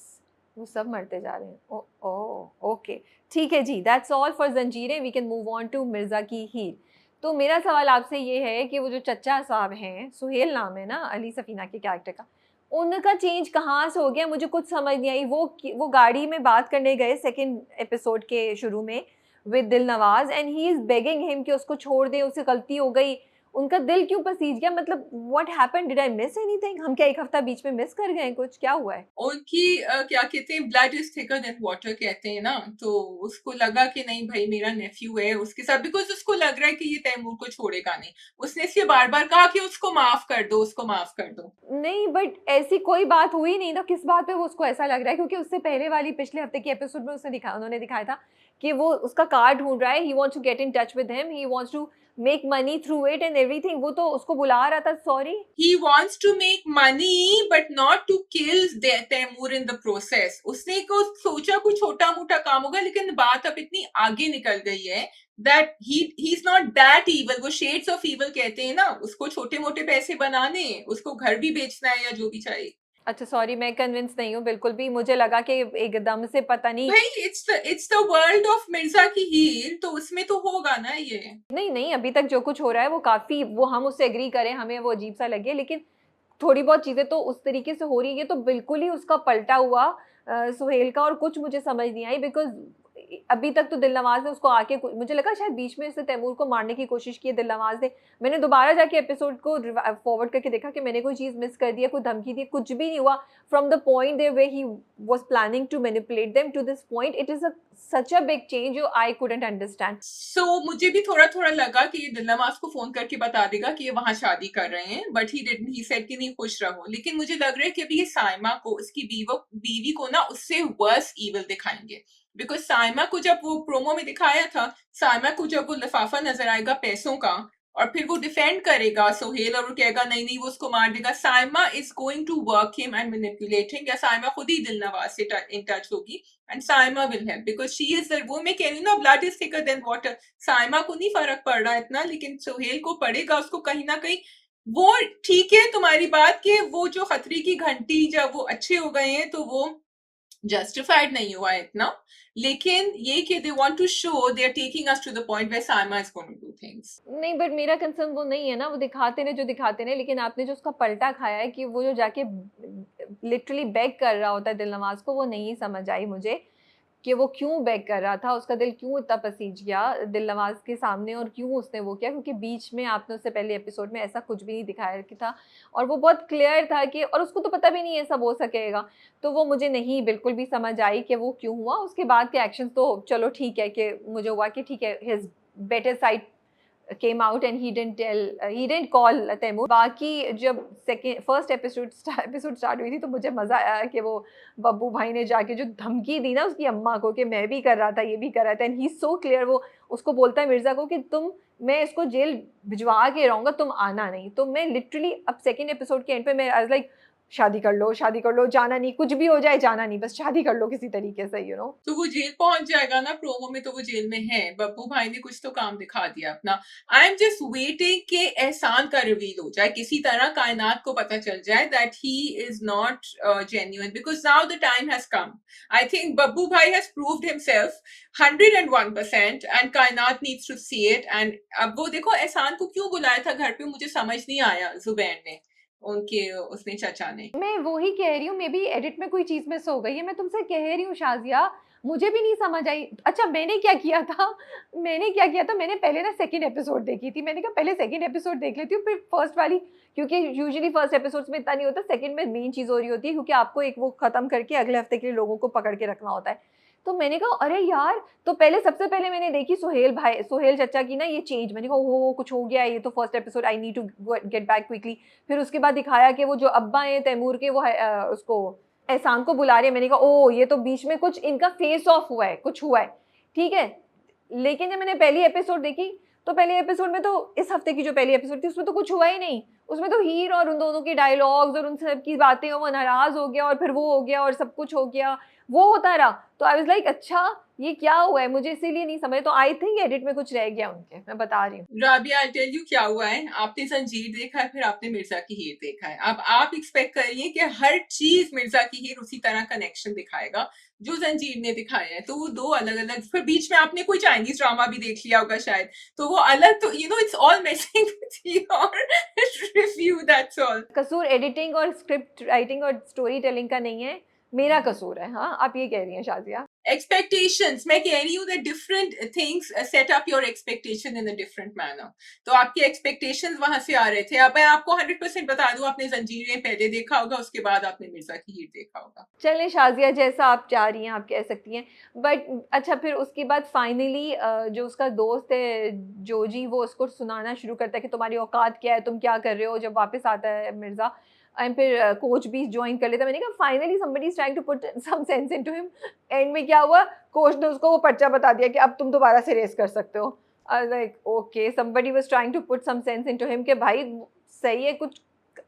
वो सब मरते जा रहे हैं। ओ ओ ओके, ठीक है जी, that's all for Zanjeerein, we can move on to Mirza की हीर। तो मेरा सवाल आपसे ये है कि वो जो चचा साहब हैं, सुहेल नाम है ना अली सफ़ीना के कैरेक्टर का, उनका चेंज कहाँ से हो गया? मुझे कुछ समझ नहीं आई। वो गाड़ी में बात करने गए सेकंड एपिसोड के शुरू में with Dilnawaz, and he is begging him कि उसको छोड़ दें, उससे गलती हो गई। उनका दिल क्यों पसीज गया? मतलब what happened? Did I miss anything? हम क्या एक हफ्ता बीच में मिस कर गए कुछ? क्या हुआ है? उनकी क्या कहते हैं, blood is thicker than water कहते हैं ना, तो उसको लगा कि नहीं भाई मेरा नेफ्यू है उसके साथ, बिकॉज उसको लग रहा है कि ये तैमूर को छोड़ेगा नहीं। उसने इसलिए बार बार कहा कि उसको माफ कर दो, उसको माफ कर दो। नहीं, बट ऐसी कोई बात हुई नहीं ना, किस बात पे वो उसको ऐसा लग रहा है? क्योंकि उससे पहले वाली पिछले हफ्ते की एपिसोड में उन्होंने दिखाया था कि वो उसका कार्ड ढूंढ रहा है, he wants to get in touch with him, he wants to make money through it and everything. वो तो उसको बुला रहा था, sorry. He wants to make money but not to kill Taimur in the process. उसने को सोचा कुछ छोटा मोटा काम होगा, लेकिन बात अब इतनी आगे निकल गई है that he's not that evil. वो shades of evil कहते हैं ना, उसको छोटे मोटे पैसे बनाने, उसको घर भी बेचना है या जो भी चाहिए। अच्छा सॉरी, मैं कन्विंस नहीं हूँ बिल्कुल भी। मुझे लगा कि एकदम से पता नहीं। भाई it's the world of Mirza की हीर, तो उसमें तो होगा ना ये। नहीं नहीं, अभी तक जो कुछ हो रहा है वो काफ़ी, वो हम उससे एग्री करें, हमें वो अजीब सा लगे, लेकिन थोड़ी बहुत चीज़ें तो उस तरीके से हो रही है। तो बिल्कुल ही उसका पलटा हुआ सुहेल का, और कुछ मुझे समझ नहीं आई, बिकॉज़ अभी तक तो दिलनवाज़ ने उसको आके मुझे लगा शायद बीच में इसने तैमूर को मारने की कोशिश की है दिलनवाज़ ने। मैंने दोबारा जाके एपिसोड को फॉरवर्ड करके देखा कि मैंने कोई चीज़ मिस कर दी है, कोई धमकी दी, कुछ भी नहीं हुआ। From the point there where he was planning to manipulate them to this point, it is such a big change जो आई कुडंट अंडरस्टैंड। मुझे भी थोड़ा थोड़ा लगा कि ये दिलनवाज को फोन करके बता देगा कि ये वहां शादी कर रहे हैं, but he didn't, he said कि नहीं खुश रहो। लेकिन मुझे लग रहा है कि अभी ये साइमा को, उसकी बीवी को ना उससे वर्स ईविल दिखाएंगे। बिकॉज साइमा को जब वो प्रोमो में दिखाया था, साइमा को जब वो लिफाफा नजर आएगा पैसों का, और फिर वो डिफेंड करेगा सोहेल, और वो कहेगा नहीं नहीं वो उसको मार देगा, Saima is going to work him and manipulate him, या साइमा खुद ही दिलनवाज से इन टच होगी and Saima will help, because she is the, वो मैं कह रही हूँ ना, blood is thicker than water. Saima को नहीं फर्क पड़ रहा इतना, लेकिन सोहेल को पड़ेगा। उसको कहीं ना कहीं वो, ठीक है तुम्हारी बात कि वो जो खतरे की घंटी जब वो अच्छे हो गए हैं तो वो जस्टिफाइड नहीं हुआ है इतना, लेकिन ये कि they want to show they are taking us to the point where Saima is going to do things. नहीं, बट मेरा कंसर्न वो नहीं है ना, वो दिखाते रहे जो दिखाते रहे, लेकिन आपने जो उसका पलटा खाया है कि वो जो जाके लिटरली बेग कर रहा होता है दिलनवाज को, वो नहीं समझ आई मुझे कि वो क्यों बेग कर रहा था, उसका दिल क्यों इतना पसीज गया दिलनवाज के सामने, और क्यों उसने वो किया, क्योंकि बीच में आपने उससे पहले एपिसोड में ऐसा कुछ भी नहीं दिखाया कि था, और वो बहुत क्लियर था कि, और उसको तो पता भी नहीं है सब हो सकेगा। तो वो मुझे नहीं बिल्कुल भी समझ आई कि वो क्यों हुआ। उसके बाद के एक्शन तो चलो ठीक है कि मुझे हुआ कि ठीक है, his better side came out and he didn't call Taimur. बाकी जब फर्स्ट एपिसोड स्टार्ट हुई थी तो मुझे मज़ा आया कि वो बब्बू भाई ने जाके जो धमकी दी ना उसकी अम्मा को कि मैं भी कर रहा था, ये भी कर रहा था, एंड ही सो क्लियर। वो उसको बोलता है मिर्ज़ा को कि मैं इसको जेल भिजवा के रहूँगा, तुम आना नहीं। तो मैं लिटरली अब सेकेंड एपिसोड के एंड पे मैं आई वाज लाइक शादी कर लो, शादी कर लो, जाना नहीं, कुछ भी हो जाए जाना नहीं, बस शादी कर लो किसी तरीके से, यू नो। तो वो जेल पहुंच जाएगा ना, प्रोमो में तो वो जेल में है, बब्बू भाई ने कुछ तो काम दिखा दिया अपना। आई एम जस्ट वेटिंग कि एहसान का रिवील हो जाए, किसी तरह कायनात को पता चल जाए that he is not genuine, because now the time has come. I think Babbu भाई has proved himself 101% and Kainat needs to see it. And अब वो देखो एहसान को क्यों बुलाया था घर पे, मुझे समझ नहीं आया जुबैर ने, उनके उसने चाचा ने। मैं वही कह रही हूँ, मे बी एडिट में कोई चीज़ मिस हो गई है, मैं तुमसे कह रही हूँ शाज़िया, मुझे भी नहीं समझ आई। अच्छा मैंने क्या किया था मैंने क्या किया था, मैंने पहले ना सेकंड एपिसोड देखी थी, मैंने कहा पहले सेकंड एपिसोड देख लेती हूँ फिर फर्स्ट वाली, क्योंकि यूजुअली फर्स्ट एपिसोड्स में इतना नहीं होता, सेकंड में मेन चीज़ हो रही होती है, क्योंकि आपको एक वो खत्म करके अगले हफ्ते के लिए लोगों को पकड़ के रखना होता है। तो मैंने कहा अरे यार, तो पहले सबसे पहले मैंने देखी सुहेल चचा की ना ये चेंज, मैंने कहा ओहो कुछ हो गया है, ये तो first episode, I need to get back quickly. फिर उसके बाद दिखाया कि वो जो अब्बा हैं तैमूर के, वो उसको एहसान को बुला रहे हैं, मैंने कहा ओ ये तो बीच में कुछ इनका फेस ऑफ हुआ है, कुछ हुआ है, ठीक है। लेकिन जब मैंने पहली एपिसोड देखी, तो पहले एपिसोड में तो इस हफ्ते की जो पहली एपिसोड थी उसमें तो कुछ हुआ ही नहीं, उसमें तो हीर और उन दोनों के डायलॉग्स और उन सब की बातें, वो नाराज हो गया और फिर वो हो गया और सब कुछ हो गया, वो होता रहा। तो आई वाज लाइक अच्छा ये क्या हुआ है, मुझे इसीलिए नहीं समझ, तो आई थिंक एडिट में कुछ रह गया उनके, मैं बता रही हूँ। राबिया आई टेल यू क्या हुआ है, आपने जंजीर देखा है, फिर आपने मिर्जा की हीर देखा है, अब आप एक्सपेक्ट करिए कि हर चीज मिर्जा की हीर उसी तरह कनेक्शन दिखाएगा जो जंजीर ने दिखाया है। तो वो दो अलग अलग, फिर बीच में आपने कोई चाइनीज ड्रामा भी देख लिया होगा शायद, तो वो अलग, तो you know it's all matching with your review, that's all. कसूर एडिटिंग और स्क्रिप्ट राइटिंग और स्टोरी टेलिंग का नहीं है, मेरा कसूर है। हाँ आप ये कह रही हैं शाजिया। एक्सपेक्टेशंस, मैं कह रही हूँ that different things set up your expectation in a different manner. तो आपके एक्सपेक्टेशंस वहां से आ रहे थे। अब मैं आपको 100% बता दूं, आपने जंजीरें पहले देखा होगा, उसके बाद आपने मिर्जा की हीर देखा होगा। चलें शाजिया, जैसा आप चाह रही हैं आप कह सकती हैं। बट अच्छा फिर उसके बाद फाइनली जो उसका दोस्त है जोजी, वो उसको सुनाना शुरू करता है कि तुम्हारी औकात क्या है, तुम क्या कर रहे हो, जब वापस आता है मिर्ज़ा। एंड फिर कोच भी ज्वाइन कर लेता है। मैंने कहा finally somebody is trying to put some sense into him. And में क्या हुआ, कोच ने उसको वो पर्चा बता दिया कि अब तुम दोबारा से रेस कर सकते हो। Like okay, somebody was trying to put some sense into him कि भाई सही है, कुछ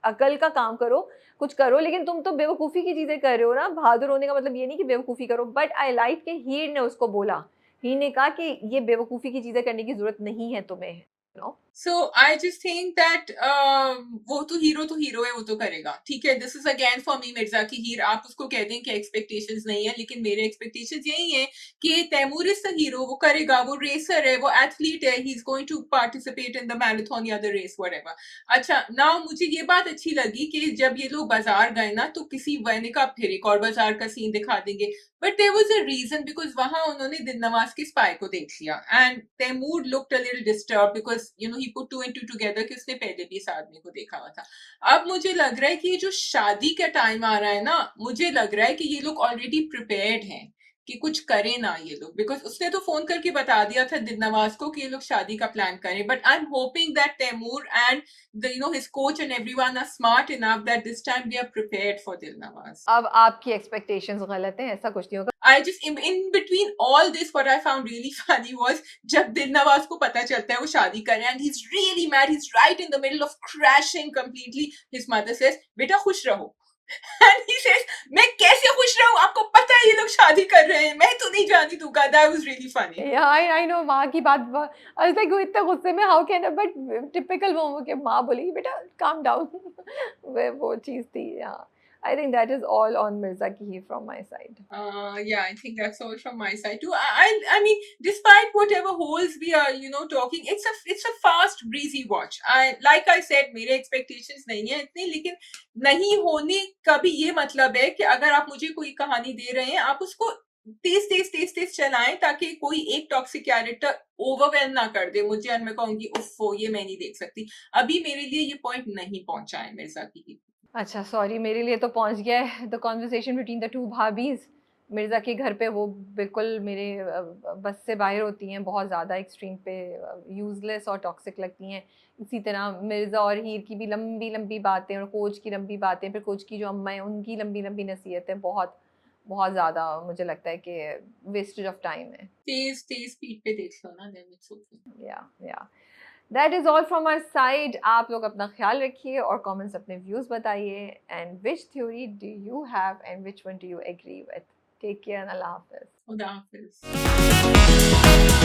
अकल का काम करो, कुछ करो, लेकिन तुम तो बेवकूफ़ी की चीज़ें कर रहे हो ना। बहादुर होने का मतलब ये नहीं कि बेवकूफ़ी करो। बट आई लाइक कि हीर ने उसको बोला, हीर ने कहा कि ये बेवकूफ़ी की चीज़ें करने की ज़रूरत नहीं है तुम्हें, you know. So I just think that वो तो हीरो है, वो तो करेगा, ठीक है। This is again for me Mirza की हीर। आप उसको कह दें कि एक्सपेक्टेशंस नहीं है, लेकिन मेरे एक्सपेक्टेशंस यही है कि तैमूर इज द हीरो, वो करेगा, वो रेसर है, वो एथलीट है, he is going to participate in the marathon या द रेस व्हाटएवर। अच्छा नाउ मुझे ये बात अच्छी लगी कि जब ये लोग बाजार गए ना, तो किसी मैंने कहा फिर एक और बाजार का सीन दिखा देंगे, but there was a reason, because वहां उन्होंने दिन नवाज के स्पाई को देख लिया and Taimur looked a little disturb, because you know he put two and two together कि उसने पहले भी इस आदमी को देखा हुआ था। अब मुझे लग रहा है कि ये जो शादी का टाइम आ रहा है ना, मुझे लग रहा है कि ये लोग ऑलरेडी प्रिपेयर्ड हैं कि कुछ करें ना ये लोग, बिकॉज उसने तो फोन करके बता दिया था दिन नवाज को कि ये लोग शादी का प्लान करें। But I am hoping that Taimur and the you know his coach and everyone are smart enough that this time they are prepared for Dilnawaz. अब आपकी एक्सपेक्टेशंस गलत हैं, ऐसा कुछ नहीं होगा। I just in between all this, what I found really funny was जब दिलनवाज को पता चलता है वो शादी कर रहे हैं and he's really mad, he's right in the middle of crashing completely. His mother says बेटा खुश रहो and he says मैं कैसे खुश रहूं, आपको पता है ये लोग शादी कर रहे हैं, मैं तो नहीं जानती तू का। That was really funny. या आई नो, माँ की बात आई वाज लाइक वो इतने गुस्से में, हाउ कैन, बट टिपिकल वो के माँ बोली बेटा काम डाउन। वो चीज़ थी। हाँ, I think that is all on Mirza की ही from my side. Yeah, I think that's all from my side too. I mean, despite whatever holes we are, you know, talking, it's a fast, breezy watch. Like I said, मेरे expectations नहीं है इतने, लेकिन नहीं होने का भी ये मतलब है कि अगर आप मुझे कोई कहानी दे रहे हैं, आप उसको तेज चलाएं ताकि कोई एक टॉक्सिक कैरेक्टर ओवरवेलम ना कर दे मुझे और मैं कहूंगी उफ ये मैं नहीं देख सकती। अभी मेरे लिए ये पॉइंट नहीं पहुंचा है मिर्जा की। अच्छा सॉरी, मेरे लिए तो पहुंच गया है। The conversation between the two bhabhis Mirza के घर पे, वो बिल्कुल मेरे बस से बाहर होती हैं, बहुत ज़्यादा एक्सट्रीम पे यूज़लेस और टॉक्सिक लगती हैं। इसी तरह मिर्ज़ा और हीर की भी लंबी लंबी बातें और कोच की लंबी बातें, फिर कोच की जो अम्मा है उनकी लंबी लंबी नसीहतें, बहुत बहुत ज़्यादा मुझे लगता है कि वेस्टेज ऑफ टाइम है। तेज तेज स्पीड पे देख लो ना, देन इट्स ओके। या that is all from our side. आप लोग अपना ख्याल रखिए और कमेंट्स अपने व्यूज़ बताइए. And which theory do you have and which one do you agree with? Take care. अल्लाह हाफिज़. Khuda Hafiz.